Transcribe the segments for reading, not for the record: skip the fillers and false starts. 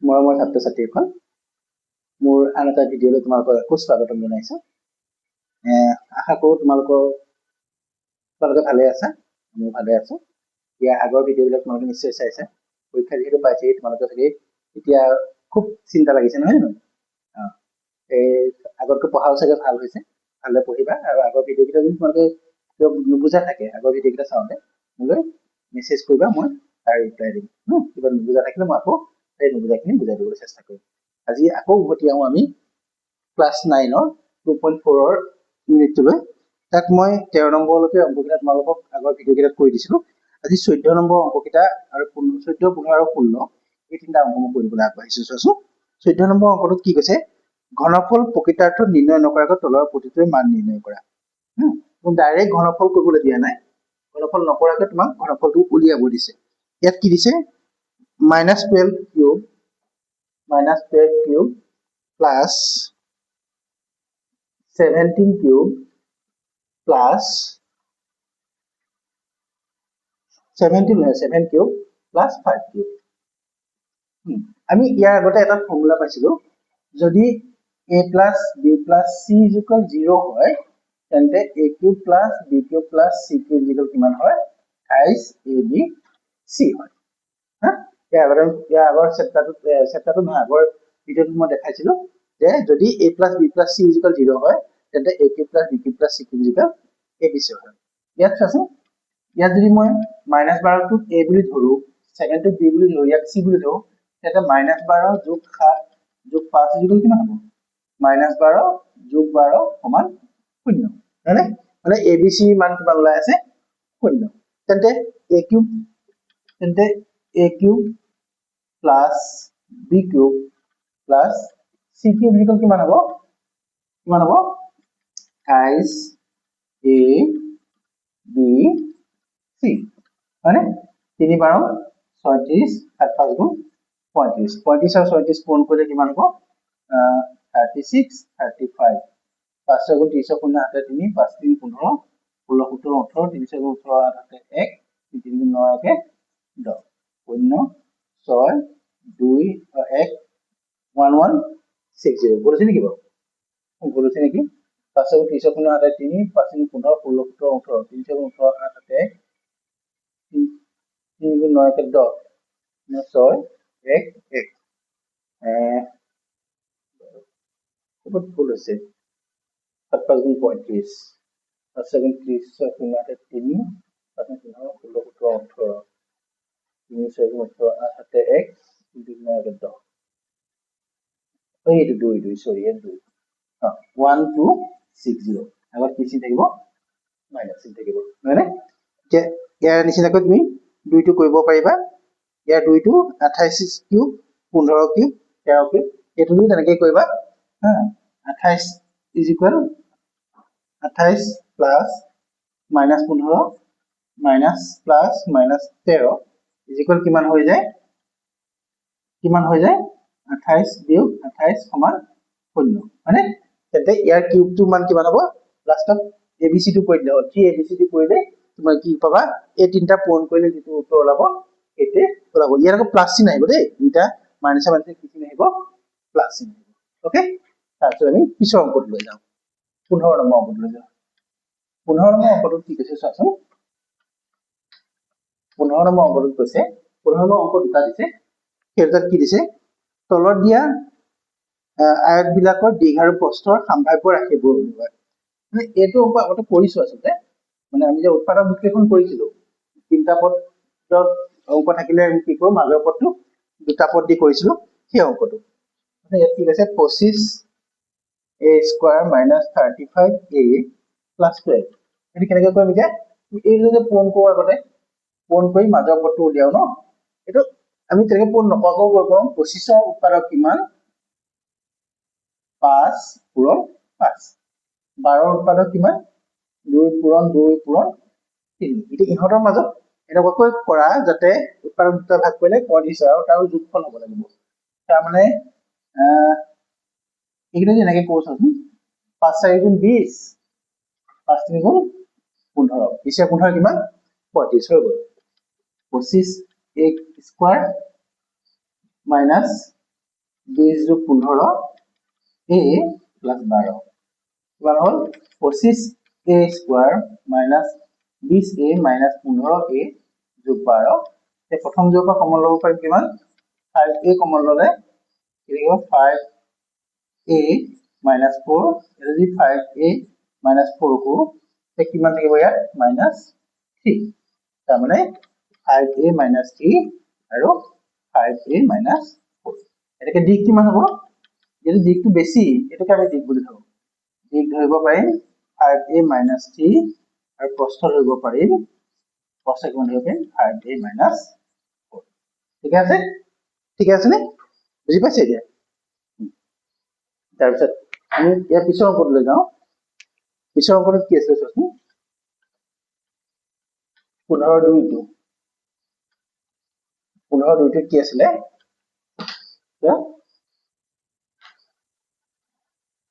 মৰমৰ ছাত্ৰ ছাত্ৰীসকল, মোৰ আন এটা ভিডিঅ'লৈ তোমালোকক আকৌ স্বাগতম জনাইছো। আশা কৰোঁ তোমালোকে ভালে আছা, মই ভালে আছো। ইয়াৰ আগৰ ভিডিঅ'বিলাক তোমালোকে নিশ্চয় চাইছা। পৰীক্ষা যিহেতু পাইছেহি, তোমালোকে চাগে এতিয়া খুব চিন্তা লাগিছে, নহয় জানো? আগতকৈ পঢ়াও চাগে ভাল হৈছে, ভালদৰে পঢ়িবা। আৰু আগৰ ভিডিঅ'কেইটা যদি তোমালোকে নুবুজা থাকে, আগৰ ভিডিঅ'কেইটা চাওঁতে মোলৈ মেছেজ কৰিবা, মই তাৰ ৰিপ্লাই দিম। কিবা নুবুজা থাকিলে মই আকৌ সেই নুবুজাখিনি বুজাই দিবলৈ চেষ্টা কৰিম। আজি আকৌ উভতি আহোঁ আমি ক্লাছ 9ৰ 2.4ৰ ইউনিটটোলৈ। তাত মই 13 নম্বৰলৈকে অংককেইটা তোমালোকক আগৰ ভিডিঅ'কেইটাত কৈ দিছিলোঁ। আজি 14 নম্বৰ অংককেইটা আৰু 14, 15 আৰু 16 এই তিনিটা অংক মই কৰিবলৈ আগবাঢ়িছোঁ। চোৱাচোন 14 নম্বৰ অংকটোত কি কৈছে, ঘনফল প্ৰকৃতাৰ্থ নিৰ্ণয় নকৰাকৈ তলৰ প্ৰতিটোৰ মান নিৰ্ণয় কৰা। ডাইৰেক্ট ঘনফল কৰিবলৈ দিয়া নাই, ঘনফল নকৰাকৈ তোমাক ঘনফলটো উলিয়াব দিছে। ইয়াত কি দিছে, -12 cube plus 17 cube plus 7 cube plus 5 cube. আমি ইয়াৰ আগতে এটা ফৰ্মুলা পাইছিলো, যদি a plus b plus c equal 0 হয়, তেন্তে a cube plus b cube plus c cube equal কিমান হয়, 28abc হয়। ইয়াৰ আগৰ চেপ্টাৰটোত নহয়, আগৰ ভিডিঅ'টোত মই দেখাইছিলো যে যদি a plus b plus c equal 0 হয়, তেন্তে a cube plus b cube plus c cube equal abc হয়। ইয়াত চোৱাচোন, ইয়াত যদি মই -12টোক a বুলি ধৰো, 7টোক b বুলি ধৰো, ইয়াক c বুলি ধৰো, তেতিয়া -12 যোগ 7 যোগ 5 ইকুৱেল কিমান হ'ব, -12 যোগ 12 সমান 0। হয়নে? মানে abc মান কিমান ওলাই আছে, 0। তেন্তে a cube plus b cube plus c cube equal কিমান হ'ব, 28abc। হয়নে? 3 বাৰ 36, 7 5 গুণ 35, 35 আৰু 36 পূৰণ কৰিলে কিমান হ'ব, 36, 35, 5 6 গুণ 30, 0 7 3, 5 3 15, 16 17 18, 3 4 18 8 1, 3 3 9 1 10, 0 6 2 1 1 1 6 0। ভুল হৈছে নেকি বাৰু? ভুল হৈছে নেকি? 5 6 30 0 8 3, 5 3 15, 16 17 18, 3 4 18 8 1, 3 9 1 10, 6 1 1। বহুত ভুল হৈছে। 7 5 গুণ 35, 5 6 গুণ 30, 6 0 8 3, 5 3 15, 16 17 18, 3 6 গুণ 18 8 1, 3 9 1 10। এইটো 2 2, সৰি ইয়াত 2, 1 2 6 0। আগত কি চিন থাকিব, মাইনাছ চিন থাকিব, নহয়নে? এতিয়া ইয়াৰ নিচিনাকৈ তুমি 2টো কৰিব পাৰিবা। ইয়াৰ 2টো 28 কিউব 15 কিউব 13 কিউব, এইটো তুমি তেনেকৈ কৰিবা। 28 is equal 28 plus -15 minus plus -13 is equal কিমান হৈ যায়, 28 বিয়োগ 28 সমান 0। হয়নে? তেন্তে ইয়াৰ কিউবটো মান কিমান হ'ব, লাষ্টত এবিচিটো কৰি দিলে হ'ল। 3 এবিচিটো কৰিলে তোমাৰ কি পাবা, এই তিনিটা পূৰণ কৰিলে যিটো উত্তৰ ওলাব সেইটোৱে ওলাব। ইয়াত আকৌ প্লাছ চিন আহিব দেই, দুইটা মাইনাছে মাইনাছে কি চিন আহিব, প্লাছ চিন আহিব। অ'কে, তাৰপিছত আমি পিছৰ অংকটো লৈ যাওঁ, 15 নম্বৰ অংকটো লৈ যাওঁ। 15 নম্বৰ অংকটোত কি কৈছে চোৱাচোন। 15 নম্বৰ অংকটোত কৈছে, 15 নম্বৰ অংক দুটা দিছে। সেই দুটাত কি দিছে, তলত দিয়া আয়ত বিলাকৰ দীঘ আৰু প্ৰস্থৰ সাম্ভাব্য ৰাশিবোৰ উলিওৱা। মানে এইটো অংক আগতে কৰিছো আচলতে, মানে আমি যে উৎপাদক বিশ্লেষণ কৰিছিলো, 3টা পদত অংক থাকিলে আমি কি কৰো, মাজৰ পদটো 2টা পদ দি কৰিছিলো, সেই অংকটো। ইয়াত কি কৈছে, 25a square minus 35a plus 12। এইটো কেনেকৈ কৰিম এতিয়া, এইটো যে পূৰণ কৰো, আগতে পূৰণ কৰি মাজৰ পদটো উলিয়াও ন। এইটো আমি তেনেকৈ পূৰণ নকৰাকৈ কৰিব পাৰোঁ। 25ৰ উৎপাদক কিমান, 5 পূৰণ 5। 12ৰ উৎপাদক কিমান, 2 পূৰণ 2 পূৰণ 3। এতিয়া ইহঁতৰ মাজত এনেকুৱাকৈ কৰা যাতে উৎপাদক দুটা ভাগ কৰিলে 35 আৰু তাৰ যোগফল হ'ব লাগিব। তাৰমানে এইকেইটা যেনেকৈ কৰো চাচোন, 5 4 গুণ 20, 5 3 গুণ 15, 20 15 কিমান, 35 হৈ গ'ল। 25a স্কোৱাৰ মাইনাছ 20 যোগ 15 a প্লাস 12 এবার হল 25 a square minus 20 a minus 15 a যোগ 12 এই প্রথম যোগ পৰা কমন লব পাৰিম কিমান 5 a কমন ললে এৰিব 5 a minus 4 এটা যদি 5 a minus 4 কো তে কিমান থাকিব ইয়াত minus 3 তাৰ মানে 5 a minus 3 আৰু 5 a minus 4 এটাকে দিক কিমান হ'ব যদি দিকটো বেছি এটাকে আমি দিক বুলি ধৰো দিক ধৰিব পাৰিম 5 a minus 3 আৰু প্ৰস্থ ধৰিব পাৰিম প্ৰস্থ কিমান ধৰিব পাৰিম 5 a minus 4 ঠিক আছে নে বুজি পাইছে এতিয়া তাৰপিছত আমি ইয়াৰ পিছৰ অংকটো লৈ যাওঁ পিছৰ অংকটো কি আছে চোৱাচোন 15 2 কি আছিলে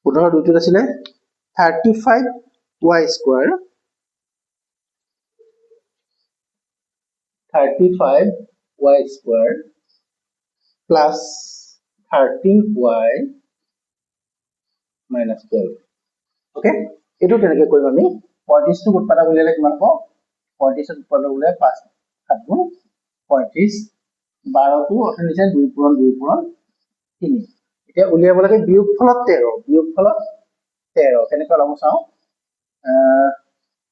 15 2 আছিলে 35y square 35y square plus 13y minus 12 okay এটো কেনেকৈ কৰিম আমি 35 টো উৎপাদক উলিয়ালে কিমান হ'ব 35 উৎপাদক উলিয়ালে 5 7 গুণ 35 12 টো অৰ্থনিছে 2 পূৰণ 3 এতিয়া উলিয়াব লাগে বিয়োগফলত 13 কেনেকৈ লম চাও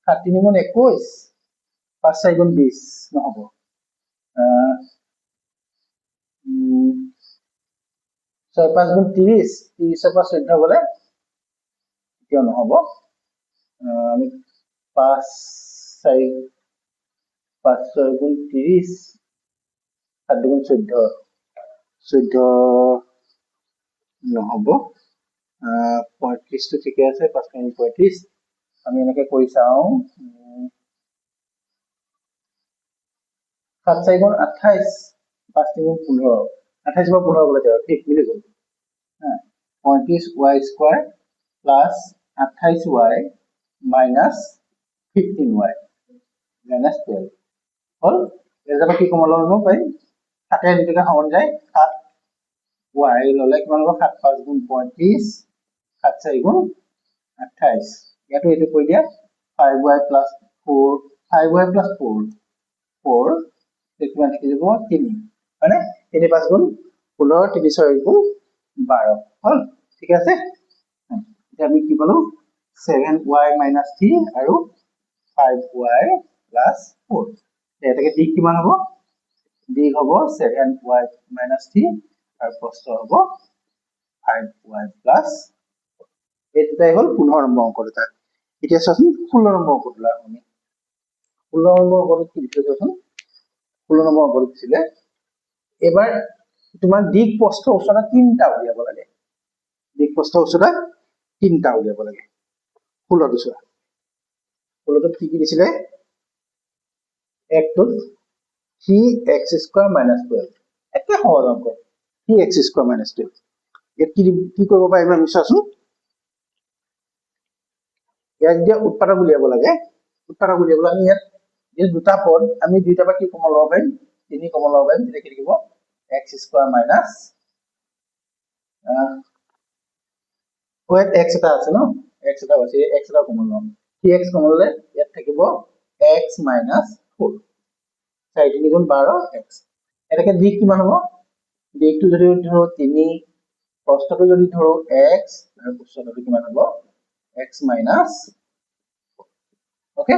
7 3 গুণ 21 5 4 গুণ 20 নহব 6 5 গুণ 30 30 পৰা 14 গলে কিয় নহব আমি 5 4 5 6 গুণ 30 7 গুণ 14 নহব 35 টো ঠিকে আছে 5 গুণ 35 আমি এনেকৈ কৰি চাও 7 4 গুণ 28 5 3 গুণ 15 28 পৰা 15 গলে ঠিক মিলি গল 35y square plus 28y minus 15y minus 12 হল এজবা কি কমন লব পাই 7 এর দিকে সমান যায় 7 y ললে কিমান হ'ব 7 5 গুণ 35 7 4 গুণ 28 ইয়াতো এটো কই দিয়া 5y plus 4 5y plus 4 4 কিমান থাকি যাব 3 মানে 3 5 গুণ 15 3 6 গুণ 12 হল ঠিক আছে আমি কি পালো 7y minus 3 আৰু 5y plus 4 এটাকে দিক কিমান হ'ব দিক হ'ব 7y minus 3 আৰু প্ৰস্থ হ'ব 5y plus এটাই হল 15 নম্বৰ অংকটা এতিয়া চোৱাচোন 16 নম্বৰ অংকটো আমি 16 নম্বৰ অংকটো কি দিছে চোৱাচোন 16 নম্বৰ অংকটো দিছিলে এবাৰ তোমাৰ দিক প্ৰস্থ ওচৰত তিনটা উলিয়াব লাগে দিক প্ৰস্থ ওচৰত তিনটা উলিয়াব লাগে 16 টো চোৱা 16 টো কি দিছিলে একটো 3x স্কয়ার minus 12 একে সহজ অংক 3x স্কয়ার minus 12 এত কি কৰিব পাৰিম আমি চাচোন ইয়াক দিয়া উৎপাদক উলিয়াব লাগে উৎপাদক উলিয়াবলৈ আমি ইয়াত এই দুটা পদ আমি দুইটা বা কি কমন লব পাৰিম 3 কমন লব পাৰিম তেতিয়া কি থাকিব x স্কয়ার minus x এটা আছে ন x এটা আছে x এটা কমন লম 3x কমন ললে ইয়াত থাকিব x minus 4 4 3 গুণ 12 x এটাকে দিক কিমান হ'ব দিকটো যদি ধৰো 3 প্ৰস্থটো যদি ধৰো x আৰু প্রস্থটো কিমান হ'ব x minus ওকে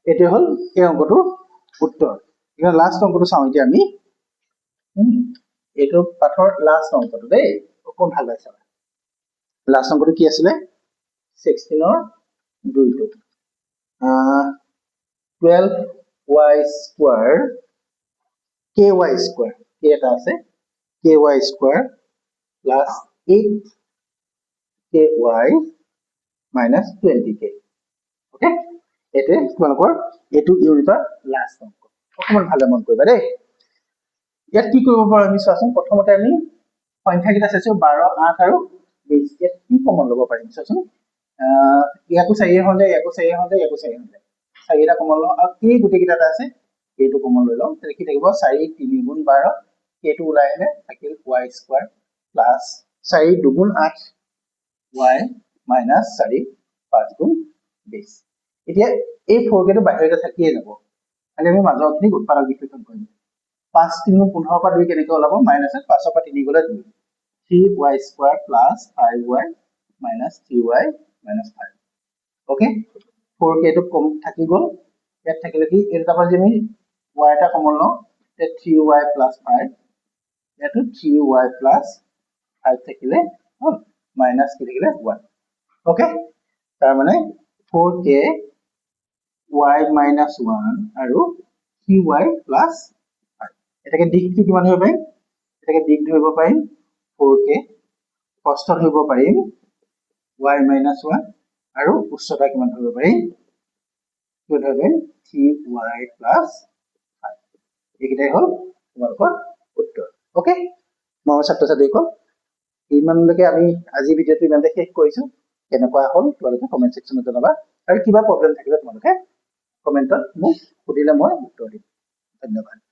এটো হল এই অংকটো উত্তৰ এটা লাস্ট অংকটো চাও এতিয়া আমি এটো পাঠৰ লাস্ট অংকটো দেই কোন ভাল পাইছা লাস্ট অংকটো কি আছিল 16 ৰ 2 টো 12y স্কয়ার ky স্কয়ার কি এটা আছে ky square plus 8ky minus 20k okay এতে তোমালোকৰ এটো ইউনিটৰ লাস্ট অংক অকমান ভালে মন কৰিবা দেই ইয়াত কি কৰিব পাৰো আমি চাচোন প্ৰথমতে আমি সংখ্যা কিটা চাইছো 12 8 আৰু 20 ইয়াত কি কমন লব পাৰিম চাচোন ইয়াকো 4 হৈ যায় ইয়াকো 4 হৈ যায় ইয়াকো 4 হৈ যায় 4 টা কমন লও আৰু কি গুটে কিটা আছে এইটো কমন লৈ লও তেতিয়া কি থাকিব 4 3 গুণ 12 এইটো ওলাই আহিলে থাকিল y স্কয়ার প্লাস 4 দুগুণ 8 y মাইনাস 4 5 গুণ 20 এতিয়া এই 4k টো বাহিৰতে থাকিয়ে যাব খালি আমি মাজৰখিনি উৎপাদক বিশ্লেষণ কৰিম 5 3 15 পৰা 2 কেনেকৈ ওলাব মাইনাস 5 পৰা 3 গলে 2 3y square plus 5y minus 3y minus 5 okay 4k টো কম থাকি গল ইয়াত থাকিলে কি এটা পৰা আমি y এটা কমন লও তে 3y plus 5 ইয়াতো 3y plus 5 থাকিলে হল মাইনাস কি থাকিলে 1 ওকে তাৰ মানে 4k y minus 1 আৰু 3y plus 5 এটাকে দিকটো কিমান হ'ব পাৰিম এটাকে দিক ধৰিব পাৰিম 4k কষ্ট ধৰিব পাৰিম y minus 1 আৰু উচ্চতা কিমান ধৰিব পাৰিম কি ধৰিব পাৰিম 3y plus 5 এইকেইটাই হ'ল তোমালোকৰ উত্তৰ ওকে মই ছাত্ৰ ছাত্ৰীসকল ইমানলৈকে আমি আজি ভিডিঅ'টো ইমানতে শেষ কৰিছো কেনেকুৱা হ'ল তোমালোকে কমেন্ট সেকশনত জনাবা আৰু কিবা প্ৰবলেম থাকিলে তোমালোকে কমেন্টত মোক সুধিলে মই উত্তৰ দিম ধন্যবাদ